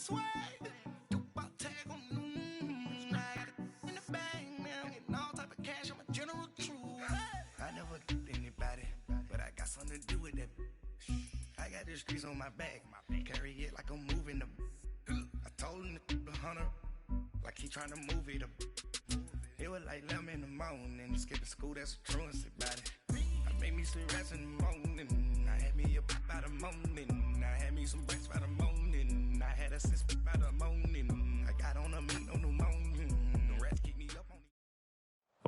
swag. Do about tag on I got it in the bag, man. Getting all type of cash. I'm a general true. I never did anybody, but I got something to do with that. I got the streets on my back. Carry it like I'm moving them. I told him the hunter, like he trying to move it up. It was like 11 in the morning. Skipping school, that's a truancy about it. I made me some rats in the morning. I had me a pop by the morning. I had me some rats by the morning. I had a sis by the morning. I got on a meat on the morning. The rats keep me up on.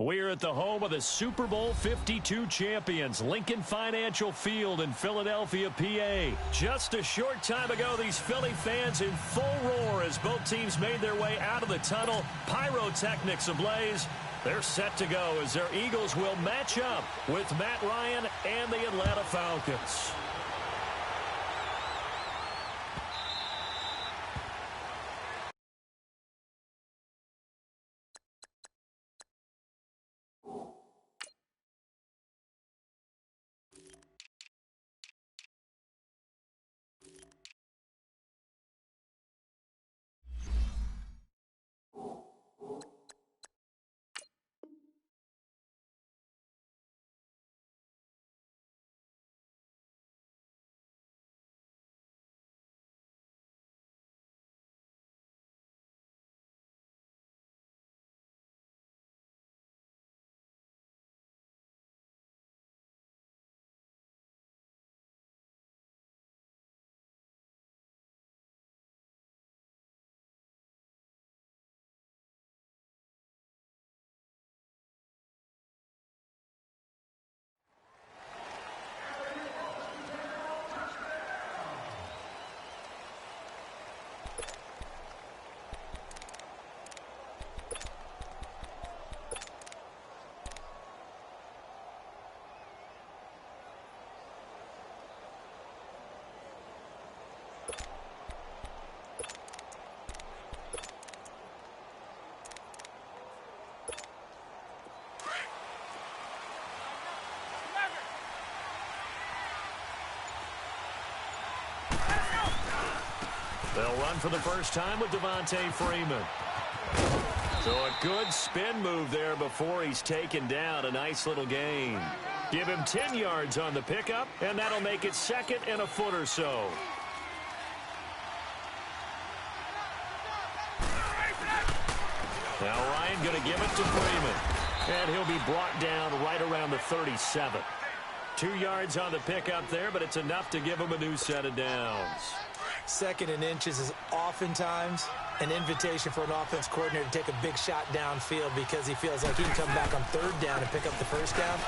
We're at the home of the Super Bowl 52 champions, Lincoln Financial Field in Philadelphia, PA. Just a short time ago, these Philly fans in full roar as both teams made their way out of the tunnel. Pyrotechnics ablaze. They're set to go as their Eagles will match up with Matt Ryan and the Atlanta Falcons. They'll run for the first time with Devontae Freeman. So a good spin move there before he's taken down. A nice little gain. Give him 10 yards on the pickup, and that'll make it second and a foot or so. Now Ryan going to give it to Freeman. And he'll be brought down right around the 37. 2 yards on the pickup there, but it's enough to give him a new set of downs. Second and inches is oftentimes an invitation for an offense coordinator to take a big shot downfield because he feels like he can come back on third down and pick up the first down.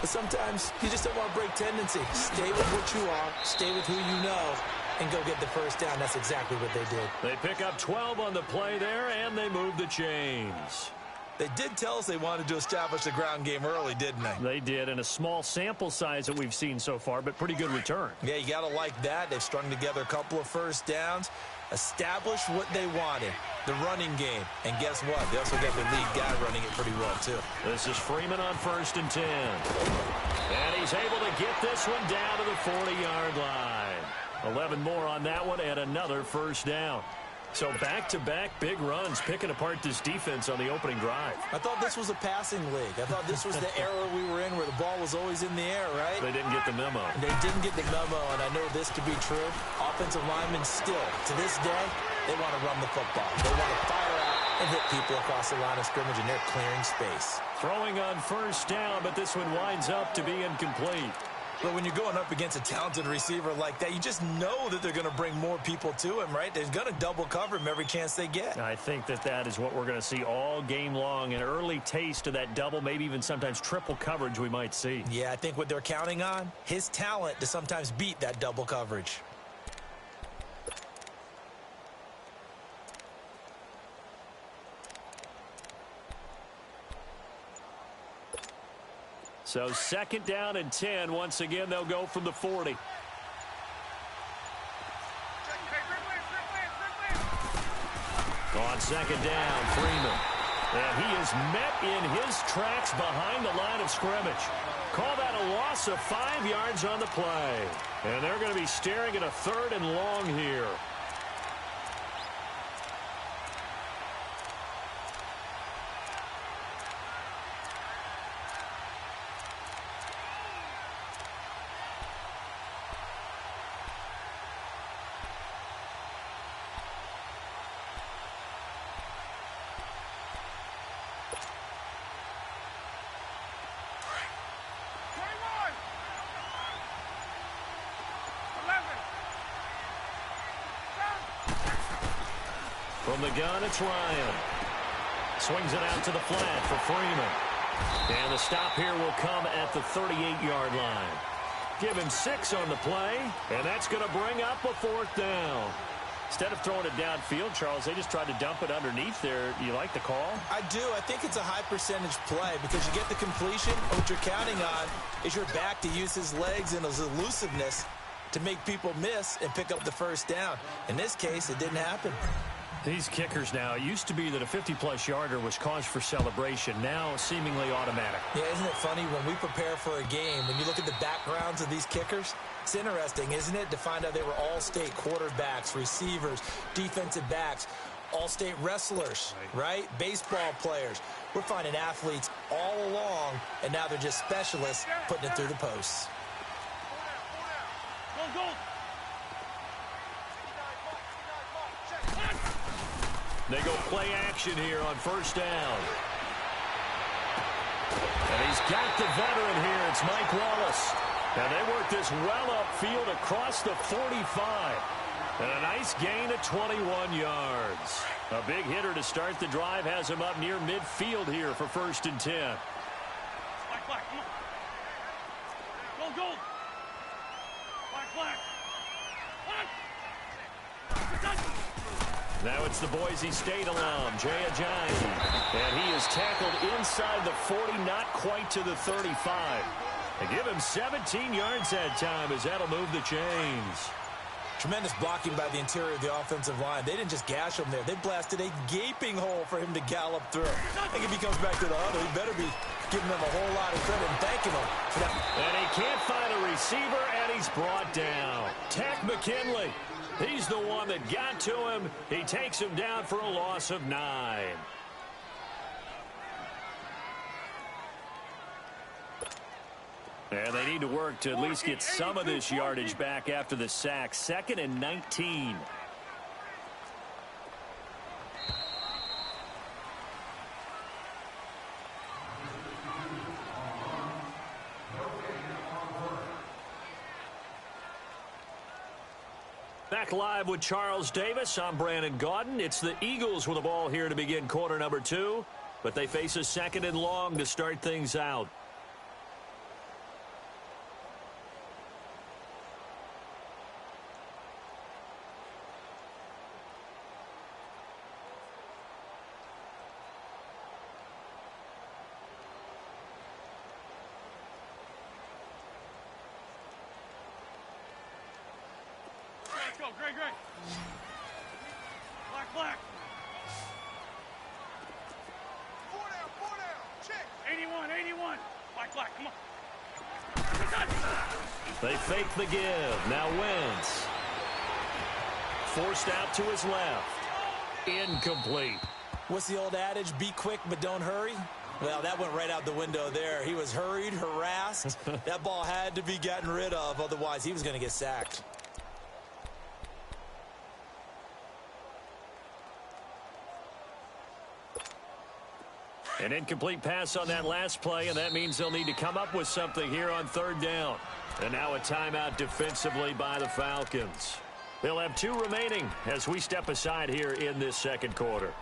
But sometimes you just don't want to break tendency. Stay with what you are, stay with who you know, and go get the first down. That's exactly what they did. They pick up 12 on the play there, and they move the chains. They did tell us they wanted to establish the ground game early, didn't they? They did, and a small sample size that we've seen so far, but pretty good return. Yeah, you got to like that. They've strung together a couple of first downs, established what they wanted, the running game. And guess what? They also got their lead guy running it pretty well, too. This is Freeman on 1st and 10. And he's able to get this one down to the 40-yard line. 11 more on that one and another first down. So back-to-back big runs, picking apart this defense on the opening drive. I thought this was a passing league. I thought this was the era we were in where the ball was always in the air, right? They didn't get the memo. They didn't get the memo, and I know this to be true. Offensive linemen still, to this day, they want to run the football. They want to fire out and hit people across the line of scrimmage, and they're clearing space. Throwing on first down, but this one winds up to be incomplete. But when you're going up against a talented receiver like that, you just know that they're going to bring more people to him, right? They're going to double cover him every chance they get. I think that is what we're going to see all game long. An early taste of that double, maybe even sometimes triple coverage we might see. Yeah, I think what they're counting on, his talent to sometimes beat that double coverage. So 2nd down and 10. Once again, they'll go from the 40. On 2nd down, Freeman. And he is met in his tracks behind the line of scrimmage. Call that a loss of 5 yards on the play. And they're going to be staring at a 3rd and long here. From the gun, it's Ryan. Swings it out to the flat for Freeman. And the stop here will come at the 38-yard line. Give him 6 on the play, and that's going to bring up a 4th down. Instead of throwing it downfield, Charles, they just tried to dump it underneath there. You like the call? I do. I think it's a high-percentage play because you get the completion. What you're counting on is your back to use his legs and his elusiveness to make people miss and pick up the 1st down. In this case, it didn't happen. These kickers now, it used to be that a 50-plus yarder was cause for celebration. Now, seemingly automatic. Yeah, isn't it funny when we prepare for a game, when you look at the backgrounds of these kickers? It's interesting, isn't it, to find out they were all-state quarterbacks, receivers, defensive backs, all-state wrestlers, right? Baseball players. We're finding athletes all along, and now they're just specialists putting it through the posts. Go. They go play action here on 1st down. And he's got the veteran here. It's Mike Wallace. And they work this well upfield across the 45. And a nice gain of 21 yards. A big hitter to start the drive has him up near midfield here for 1st and 10. Black, come on. Go. Black. Now it's the Boise State alum, Jay Ajayi. And he is tackled inside the 40, not quite to the 35. They give him 17 yards that time as that'll move the chains. Tremendous blocking by the interior of the offensive line. They didn't just gash him there. They blasted a gaping hole for him to gallop through. I think if he comes back to the huddle, he better be giving them a whole lot of credit and thanking them for that. And he can't find a receiver, and he's brought down. Tack McKinley. He's the one that got to him. He takes him down for a loss of 9. And they need to work to at least get some of this yardage back after the sack. 2nd and 19. Back live with Charles Davis. I'm Brandon Gaudin. It's the Eagles with the ball here to begin quarter number 2. But they face a 2nd and long to start things out. Go, Greg. Black. 4 down. Check. 81. Black, come on. They fake the give. Now Wentz. Forced out to his left. Incomplete. What's the old adage? Be quick, but don't hurry. Well, that went right out the window there. He was hurried, harassed. That ball had to be gotten rid of. Otherwise, he was going to get sacked. An incomplete pass on that last play, and that means they'll need to come up with something here on 3rd down. And now a timeout defensively by the Falcons. They'll have 2 remaining as we step aside here in this 2nd quarter.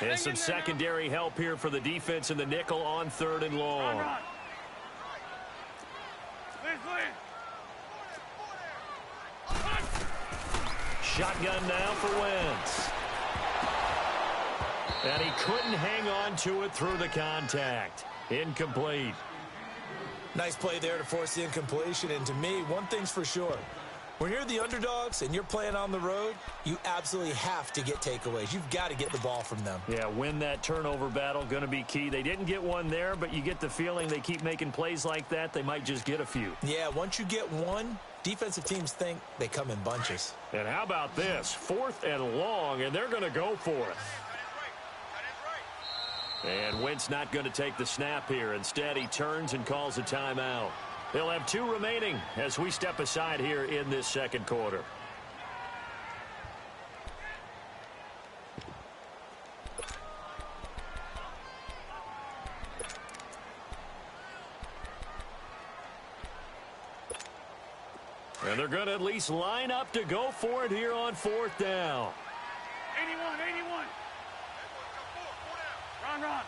And some secondary help here for the defense in the nickel on 3rd and long. Shotgun now for Wentz. And he couldn't hang on to it through the contact. Incomplete. Nice play there to force the incompletion. And to me, one thing's for sure. When you're the underdogs and you're playing on the road, you absolutely have to get takeaways. You've got to get the ball from them. Yeah, win that turnover battle, going to be key. They didn't get one there, but you get the feeling they keep making plays like that, they might just get a few. Yeah, once you get one, defensive teams think they come in bunches. And how about this? 4th and long, and they're going to go for it. And Wentz not going to take the snap here. Instead, he turns and calls a timeout. They'll have 2 remaining as we step aside here in this 2nd quarter. And they're going to at least line up to go for it here on 4th down. 81, 81. Run.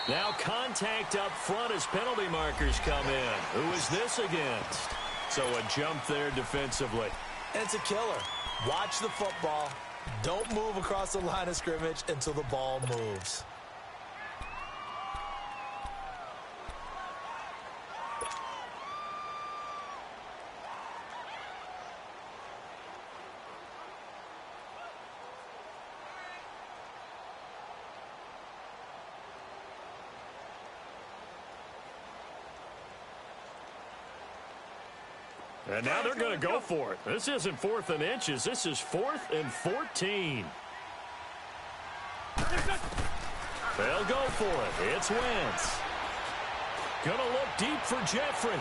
Now contact up front as penalty markers come in. Who is this against? So a jump there defensively. And it's a killer. Watch the football. Don't move across the line of scrimmage until the ball moves. And now they're going to go for it. This isn't 4th and inches. This is 4th and 14. They'll go for it. It's Wentz. Going to look deep for Jeffrey.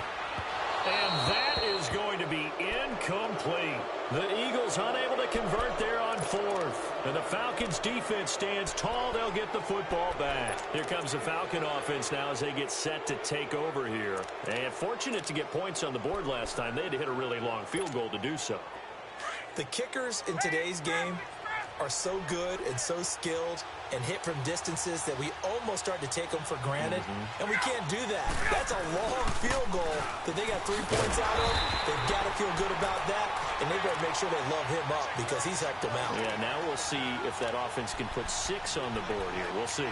And that is going to be incomplete. The Eagles unable to convert there on 4th. And the Falcons defense stands tall. They'll get the football back. Here comes the Falcon offense now as they get set to take over here. And fortunate to get points on the board last time. They had to hit a really long field goal to do so. The kickers in today's game are so good and so skilled and hit from distances that we almost start to take them for granted. And we can't do that. That's a long field goal that they got 3 points out of. They've got to feel good about that, and they better make sure they love him up because he's helped them out. Yeah, now we'll see if that offense can put 6 on the board here. We'll see.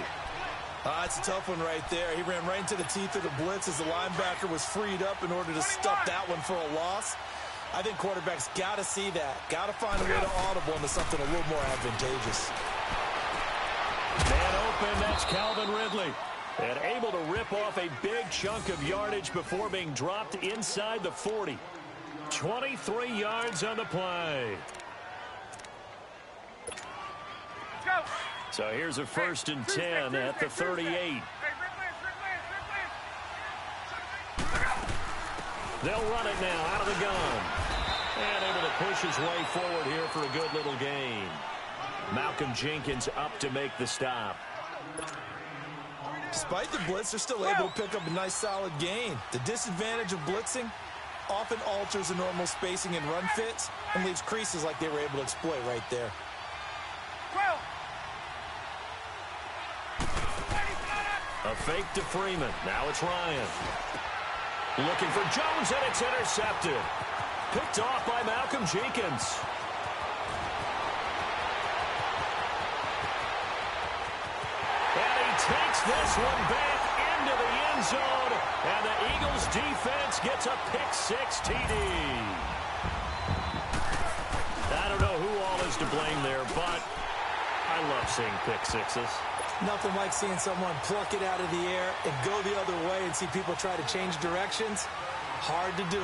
It's a tough one right there. He ran right into the teeth of the blitz as the linebacker was freed up in order to stuff that one for a loss. I think quarterbacks got to see that. Got to find a way to audible into something a little more advantageous. Man open, that's Calvin Ridley. And able to rip off a big chunk of yardage before being dropped inside the 40. 23 yards on the play. Let's go. So here's a 1st and 10 at the 38. They'll run it now out of the gun. And able to push his way forward here for a good little gain. Malcolm Jenkins up to make the stop. Despite the blitz, they're still able to pick up a nice solid gain. The disadvantage of blitzing often alters the normal spacing and run fits and leaves creases like they were able to exploit right there. 12. A fake to Freeman. Now it's Ryan. Looking for Jones, and it's intercepted. Picked off by Malcolm Jenkins. And he takes this one back into the end zone. And the Eagles defense gets a pick-6 TD. I don't know who all is to blame there, but I love seeing pick-6s. Nothing like seeing someone pluck it out of the air and go the other way and see people try to change directions. Hard to do.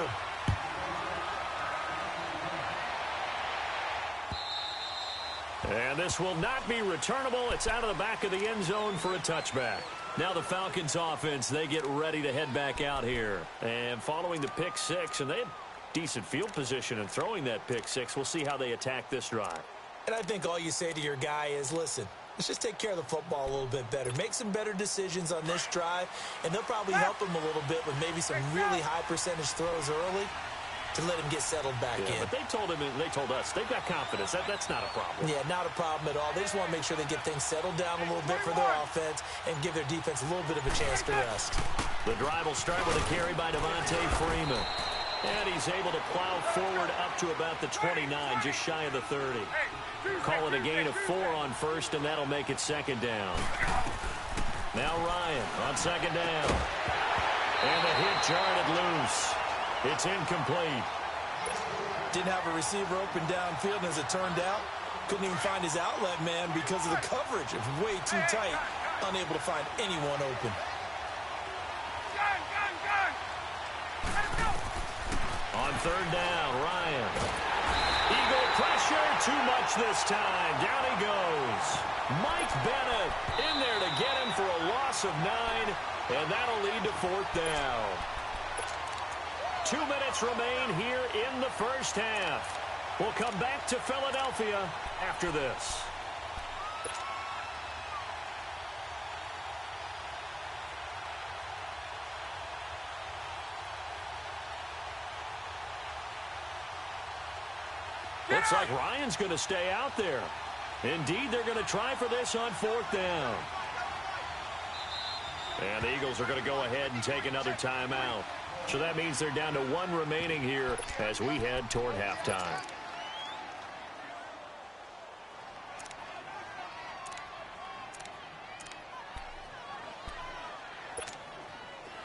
And this will not be returnable. It's out of the back of the end zone for a touchback. Now the Falcons offense, they get ready to head back out here. And following the pick-6, and they had decent field position in throwing that pick-6. We'll see how they attack this drive. And I think all you say to your guy is, listen, let's just take care of the football a little bit better. Make some better decisions on this drive, and they'll probably help him a little bit with maybe some really high percentage throws early to let him get settled back in. But they told him, and they told us, they've got confidence. That's not a problem. Yeah, not a problem at all. They just want to make sure they get things settled down a little bit for their offense and give their defense a little bit of a chance to rest. The drive will start with a carry by Devontae Freeman. And he's able to plow forward up to about the 29, just shy of the 30. Call it a gain of 4 on 1st, and that'll make it 2nd down. Now Ryan on 2nd down. And the hit jarred it loose. It's incomplete. Didn't have a receiver open downfield, and as it turned out, couldn't even find his outlet man because of the coverage. It was way too tight, unable to find anyone open. On 3rd down, Ryan. Eagle pressure, too much this time. Down he goes. Mike Bennett in there to get him for a loss of 9, and that'll lead to 4th down. 2 minutes remain here in the first half. We'll come back to Philadelphia after this. like Ryan's going to stay out there. Indeed, they're going to try for this on 4th down. And the Eagles are going to go ahead and take another timeout. So that means they're down to 1 remaining here as we head toward halftime.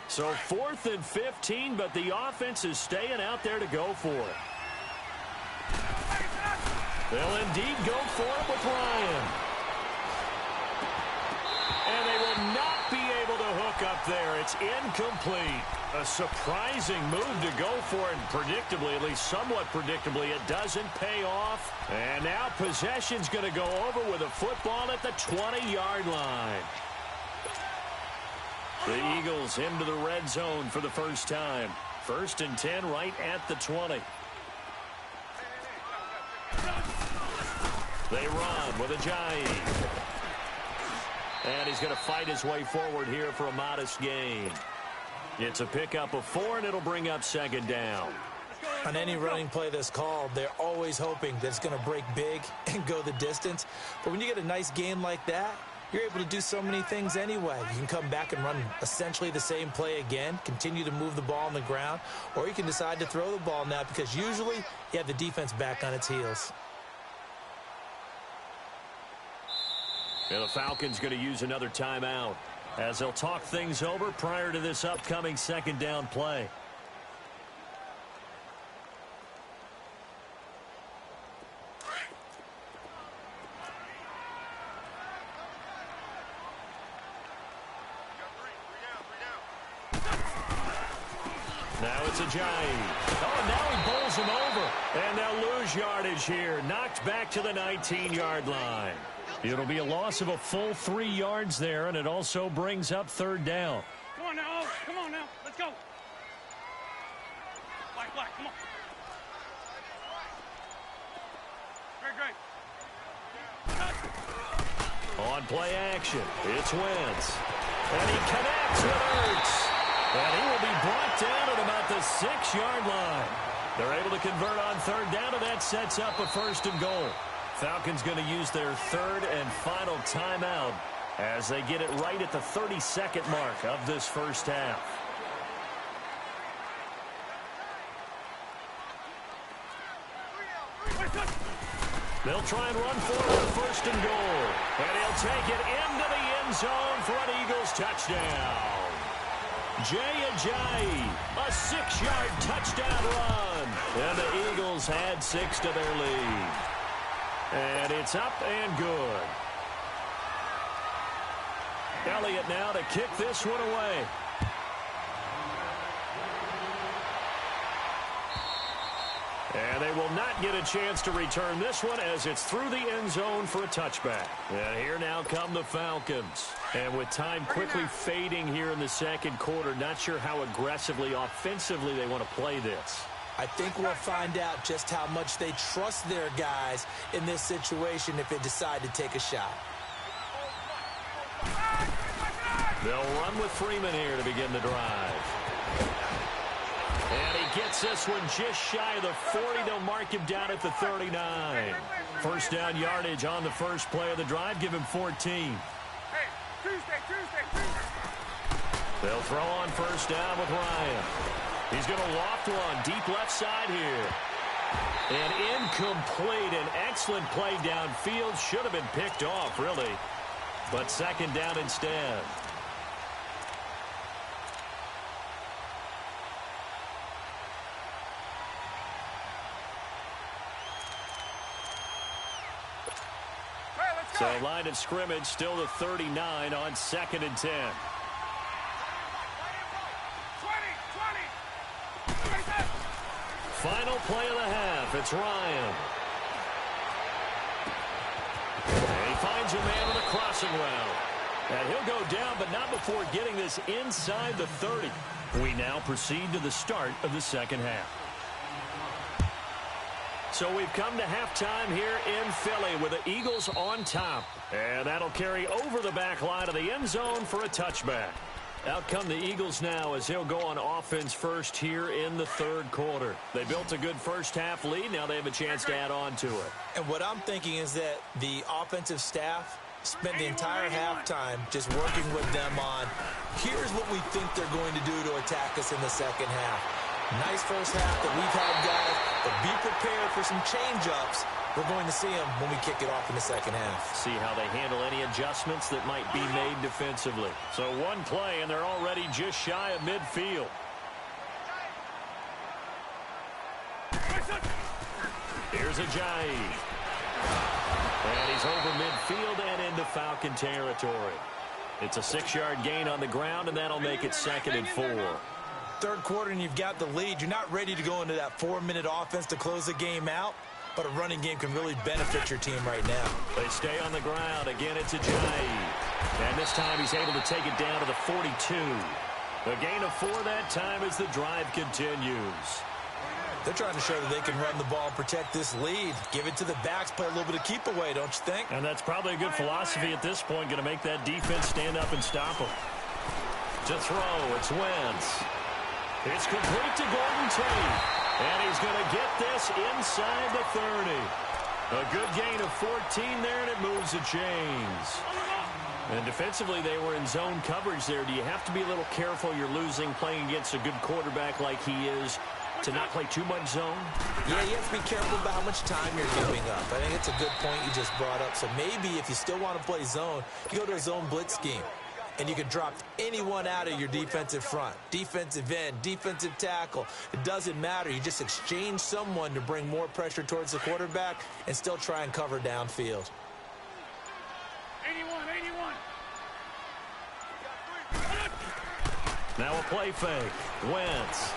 So 4th and 15, but the offense is staying out there to go for it. They'll indeed go for it with Ryan. And they will not be able to hook up there. It's incomplete. A surprising move to go for it, and predictably, at least somewhat predictably, it doesn't pay off. And now possession's going to go over with a football at the 20-yard line. The Eagles into the red zone for the first time. 1st and 10 right at the 20. They run with Ajayi. And he's going to fight his way forward here for a modest gain. It's a pickup of 4, and it'll bring up 2nd down. On any running play that's called, they're always hoping that it's going to break big and go the distance. But when you get a nice gain like that, you're able to do so many things anyway. You can come back and run essentially the same play again, continue to move the ball on the ground, or you can decide to throw the ball now because usually you have the defense back on its heels. And the Falcons going to use another timeout as they'll talk things over prior to this upcoming 2nd down play. Now it's Ajayi. Oh, now he bowls him over. And they'll lose yardage here. Knocked back to the 19-yard line. It'll be a loss of a full 3 yards there, and it also brings up 3rd down. Come on now. Come on now. Let's go. Black, come on. Great. On play action, it's Wentz. And he connects with Ertz. And he will be brought down at about the 6-yard line. They're able to convert on 3rd down, and that sets up a 1st and goal. Falcons going to use their 3rd and final timeout as they get it right at the 32nd mark of this first half. They'll try and run forward a 1st and goal. And he'll take it into the end zone for an Eagles touchdown. Ajayi, a 6-yard touchdown run. And the Eagles add 6 to their lead. And it's up and good. Elliott now to kick this one away. And they will not get a chance to return this one as it's through the end zone for a touchback. And here now come the Falcons. And with time quickly fading here in the 2nd quarter, not sure how aggressively, offensively they want to play this. I think we'll find out just how much they trust their guys in this situation if they decide to take a shot. They'll run with Freeman here to begin the drive. And he gets this one just shy of the 40. They'll mark him down at the 39. 1st down yardage on the first play of the drive. Give him 14. Hey, Tuesday. They'll throw on 1st down with Ryan. He's going to loft one deep left side here. And incomplete. An excellent play downfield. Should have been picked off, really. But 2nd down instead. So line of scrimmage still the 39 on 2nd and 10. 20. Final play of the half. It's Ryan. And he finds a man with a crossing route. And he'll go down, but not before getting this inside the 30. We now proceed to the start of the 2nd half. So we've come to halftime here in Philly with the Eagles on top. And that'll carry over the back line of the end zone for a touchback. Out come the Eagles now as he'll go on offense first here in the third quarter. They built a good first-half lead. Now they have a chance to add on to it. And what I'm thinking is that the offensive staff spent the entire halftime just working with them on, here's what we think they're going to do to attack us in the second half. Nice first half that we've had, guys, but be prepared for some change-ups. We're going to see them when we kick it off in the second half. See how they handle any adjustments that might be made defensively. So one play, and they're already just shy of midfield. Here's Ajayi. And he's over midfield and into Falcon territory. It's a 6-yard gain on the ground, and that'll make it 2nd and 4. Third quarter, and you've got the lead. You're not ready to go into that 4-minute offense to close the game out. But a running game can really benefit your team right now. They stay on the ground. Again, it's Ajayi. And this time he's able to take it down to the 42. A gain of 4 that time as the drive continues. They're trying to show that they can run the ball and protect this lead. Give it to the backs, play a little bit of keep away, don't you think? And that's probably a good philosophy at this point, going to make that defense stand up and stop them. To throw, it's Wentz. It's complete to Gordon Tate. And he's going to get this inside the 30. A good gain of 14 there, and it moves the chains. And defensively, they were in zone coverage there. Do you have to be a little careful? You're losing playing against a good quarterback like he is to not play too much zone? Yeah, you have to be careful about how much time you're giving up. I think it's a good point you just brought up. So maybe if you still want to play zone, you go to a zone blitz scheme. And you can drop anyone out of your defensive front. Defensive end, defensive tackle. It doesn't matter. You just exchange someone to bring more pressure towards the quarterback and still try and cover downfield. 81. Now a play fake. Wentz.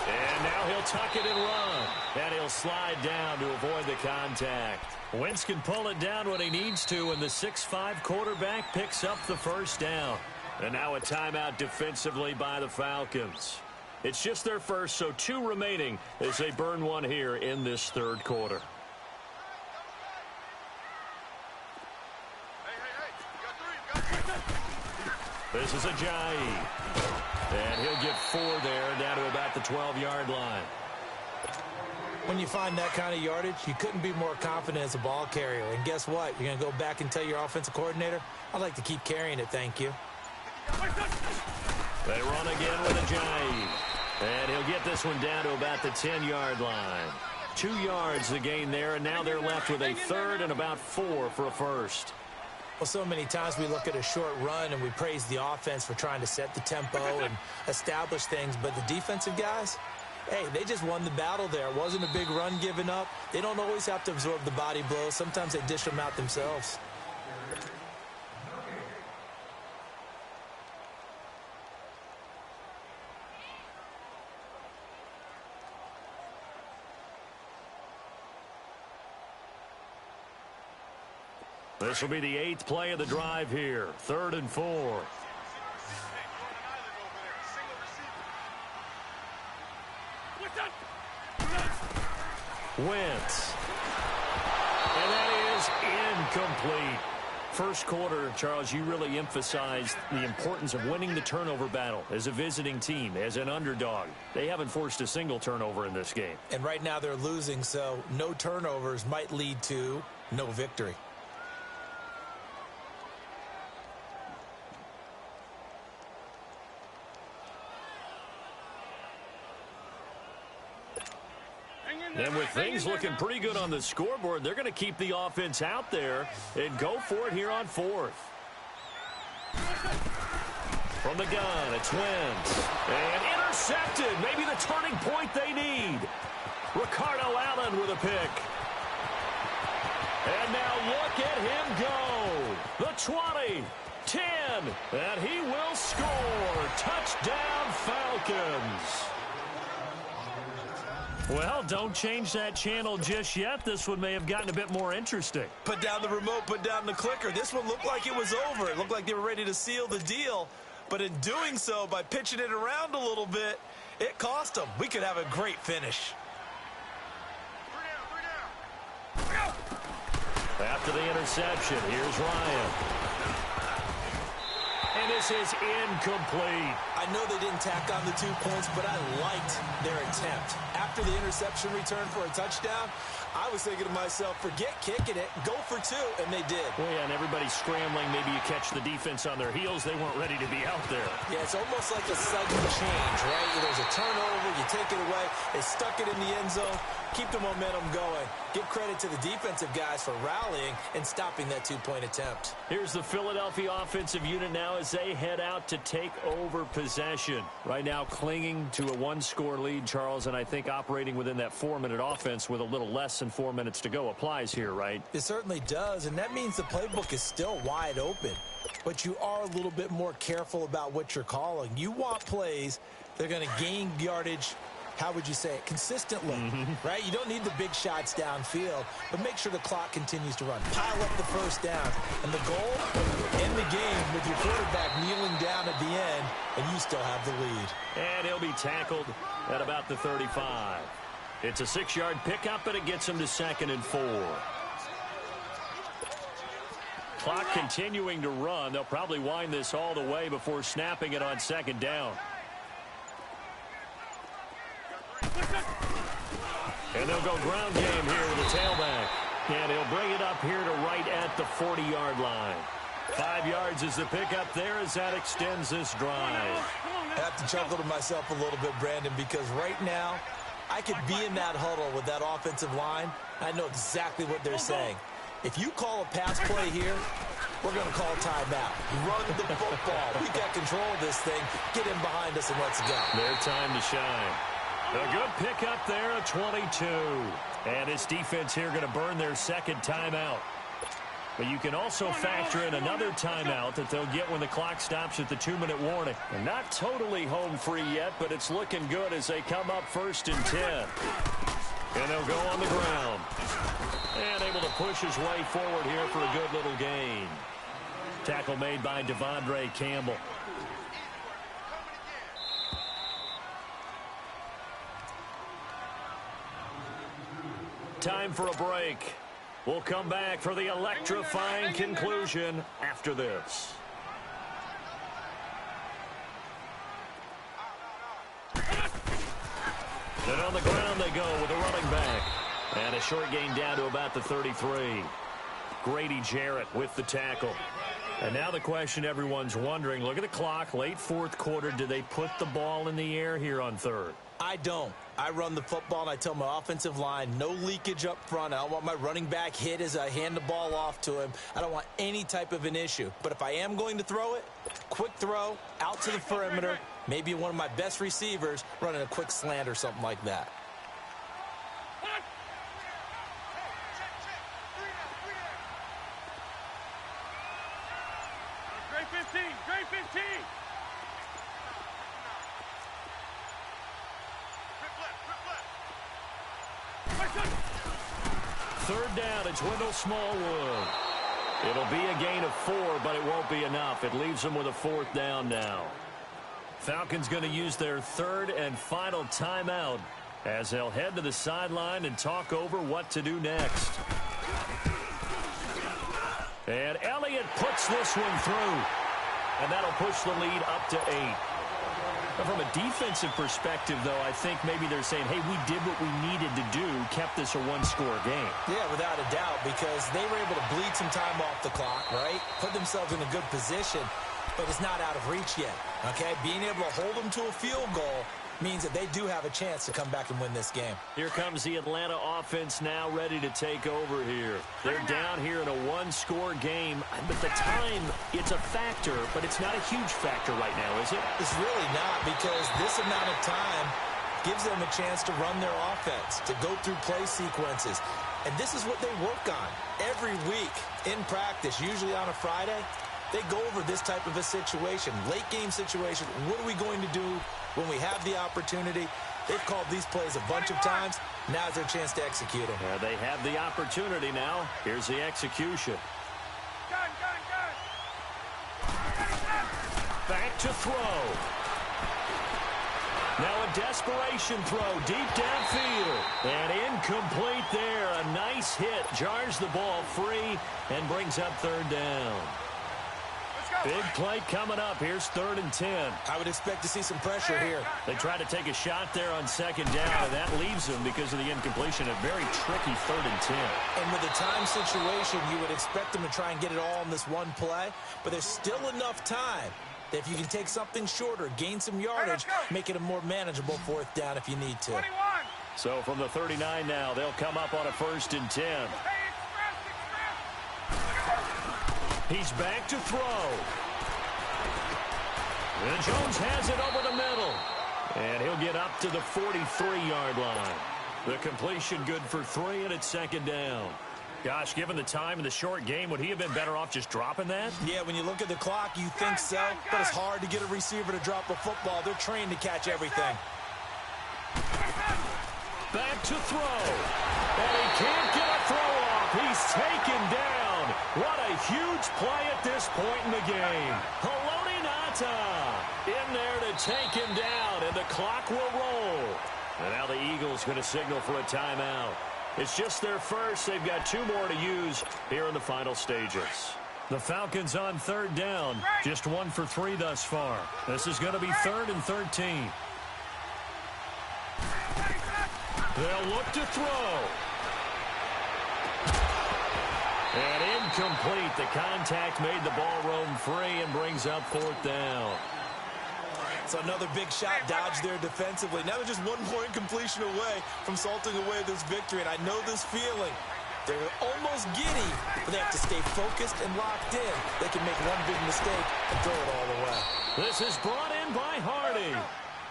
And now he'll tuck it and run. And he'll slide down to avoid the contact. Wentz can pull it down when he needs to, and the 6'5" quarterback picks up the first down. And now a timeout defensively by the Falcons. It's just their first, so 2 remaining as they burn one here in this third quarter. This is Ajayi. And he'll get 4 there, down to about the 12-yard line. When you find that kind of yardage, you couldn't be more confident as a ball carrier. And guess what? You're going to go back and tell your offensive coordinator, I'd like to keep carrying it, thank you. They run again with Ajayi. And he'll get this one down to about the 10-yard line. 2 yards the gain there, and now they're left with a 3rd and about 4 for a first. Well, so many times we look at a short run and we praise the offense for trying to set the tempo and establish things, but the defensive guys, hey, they just won the battle there. It wasn't a big run given up. They don't always have to absorb the body blows. Sometimes they dish them out themselves. This will be the 8th play of the drive here. 3rd and 4. Wentz. And that is incomplete. First quarter, Charles, you really emphasized the importance of winning the turnover battle as a visiting team, as an underdog. They haven't forced a single turnover in this game. And right now they're losing, so no turnovers might lead to no victory. And with things looking pretty good on the scoreboard, they're going to keep the offense out there and go for it here on 4th. From the gun, it's Wentz. And intercepted. Maybe the turning point they need. Ricardo Allen with a pick. And now look at him go. The 20, 10, and he will score. Touchdown, Falcons. Well, don't change that channel just yet. This one may have gotten a bit more interesting. Put down the remote, put down the clicker. This one looked like it was over. It looked like they were ready to seal the deal. But in doing so, by pitching it around a little bit, it cost them. We could have a great finish. After the interception, here's Ryan. And this is incomplete. I know they didn't tack on the 2 points, but I liked their attempt. After the interception return for a touchdown, I was thinking to myself, forget kicking it, go for 2, and they did. Well, yeah, and everybody's scrambling. Maybe you catch the defense on their heels. They weren't ready to be out there. Yeah, it's almost like a sudden change, right? There's a turnover, you take it away, they stuck it in the end zone, keep the momentum going. Give credit to the defensive guys for rallying and stopping that 2-point attempt. Here's the Philadelphia offensive unit now as they head out to take over possession. Right now clinging to a 1-score lead, Charles, and I think operating within that 4-minute offense with a little less than 4 minutes to go applies here, right? It certainly does, and that means the playbook is still wide open. But you are a little bit more careful about what you're calling. You want plays that are going to gain yardage, how would you say it, consistently, right? You don't need the big shots downfield, but make sure the clock continues to run. Pile up the first down. And the goal, end the game with your quarterback kneeling down at the end, and you still have the lead. And he'll be tackled at about the 35. It's a 6-yard pickup, and it gets him to 2nd and 4. Clock continuing to run. They'll probably wind this all the way before snapping it on 2nd down. And they'll go ground game here with the tailback. And he'll bring it up here to right at the 40-yard line. 5 yards is the pickup there as that extends this drive. I have to chuckle to myself a little bit, Brandon, because right now I could be in that huddle with that offensive line. I know exactly what they're saying. If you call a pass play here, we're going to call timeout. Run the football. We got control of this thing. Get in behind us and let's go. Their time to shine. A good pickup there, a 22. And this defense here going to burn their 2nd timeout. But you can also factor in another timeout that they'll get when the clock stops at the 2-minute warning. And not totally home free yet, but it's looking good as they come up 1st and 10. And they'll go on the ground. And able to push his way forward here for a good little gain. Tackle made by Devondre Campbell. Time for a break. We'll come back for the electrifying conclusion after this. And on the ground they go with a running back. And a short gain down to about the 33. Grady Jarrett with the tackle. And now the question everyone's wondering, look at the clock, late 4th quarter, do they put the ball in the air here on 3rd? I don't. I run the football, and I tell my offensive line, no leakage up front. I don't want my running back hit as I hand the ball off to him. I don't want any type of an issue. But if I am going to throw it, quick throw, out to the perimeter, maybe one of my best receivers running a quick slant or something like that. Great 15, great 15. 3rd down, it's Wendell Smallwood. It'll be a gain of 4, but it won't be enough. It leaves them with a 4th down now. Falcons going to use their 3rd and final timeout as they'll head to the sideline and talk over what to do next. And Elliott puts this one through. And that'll push the lead up to 8. From a defensive perspective, though, I think maybe they're saying, hey, we did what we needed to do, kept this a 1-score game. Yeah, without a doubt, because they were able to bleed some time off the clock, right? Put themselves in a good position, but it's not out of reach yet, okay? Being able to hold them to a field goal means that they do have a chance to come back and win this game. Here comes the Atlanta offense now ready to take over here. They're down here in a 1-score game. But the time, it's a factor, but it's not a huge factor right now, is it? It's really not, because this amount of time gives them a chance to run their offense, to go through play sequences. And this is what they work on every week in practice, usually on a Friday. They go over this type of a situation, late game situation. What are we going to do when we have the opportunity? They've called these plays a bunch of times. Now's their chance to execute them. Yeah, they have the opportunity now. Here's the execution. Back to throw. Now a desperation throw deep downfield. And incomplete there. A nice hit. Jars the ball free and brings up 3rd down. Let's go! Big play coming up. Here's 3rd and 10. I would expect to see some pressure here. They try to take a shot there on 2nd down, and that leaves them, because of the incompletion, a very tricky 3rd and 10. And with a time situation, you would expect them to try and get it all in this one play, but there's still enough time that if you can take something shorter, gain some yardage, make it a more manageable 4th down if you need to. 21. So from the 39 now, they'll come up on a 1st and 10. He's back to throw. And Jones has it over the middle. And he'll get up to the 43-yard line. The completion good for 3, and it's 2nd down. Gosh, given the time and the short game, would he have been better off just dropping that? Yeah, when you look at the clock, you think so, but it's hard to get a receiver to drop a football. They're trained to catch everything. Back to throw. And he can't get a throw off. He's taken down. What a huge play at this point in the game. In there to take him down, and the clock will roll. And now the Eagles going to signal for a timeout. It's just their first. They've got 2 more to use here in the final stages. The Falcons on 3rd down. Just 1 for 3 thus far. This is going to be 3rd and 13. They'll look to throw. And incomplete. The contact made the ball roam free and brings up 4th down. So another big shot dodged there defensively. Now they're just 1 more incompletion away from salting away this victory. And I know this feeling. They're almost giddy, but they have to stay focused and locked in. They can make one big mistake and throw it all the way. This is brought in by Hardy.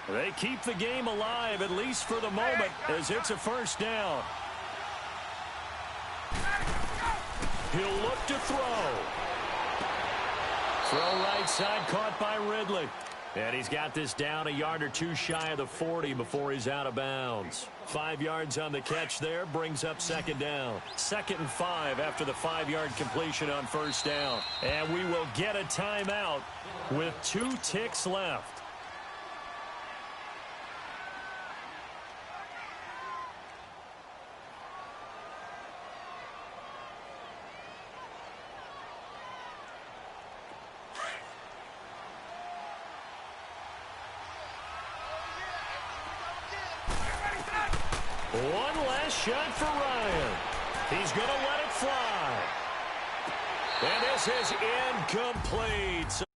They keep the game alive, at least for the moment, as it's a 1st down. He'll look to throw. Throw right side, caught by Ridley. And he's got this down a yard or 2 shy of the 40 before he's out of bounds. 5 yards on the catch there, brings up 2nd down. 2nd and 5 after the 5-yard completion on 1st down. And we will get a timeout with 2 ticks left. One last shot for Ryan. He's going to let it fly. And this is incomplete.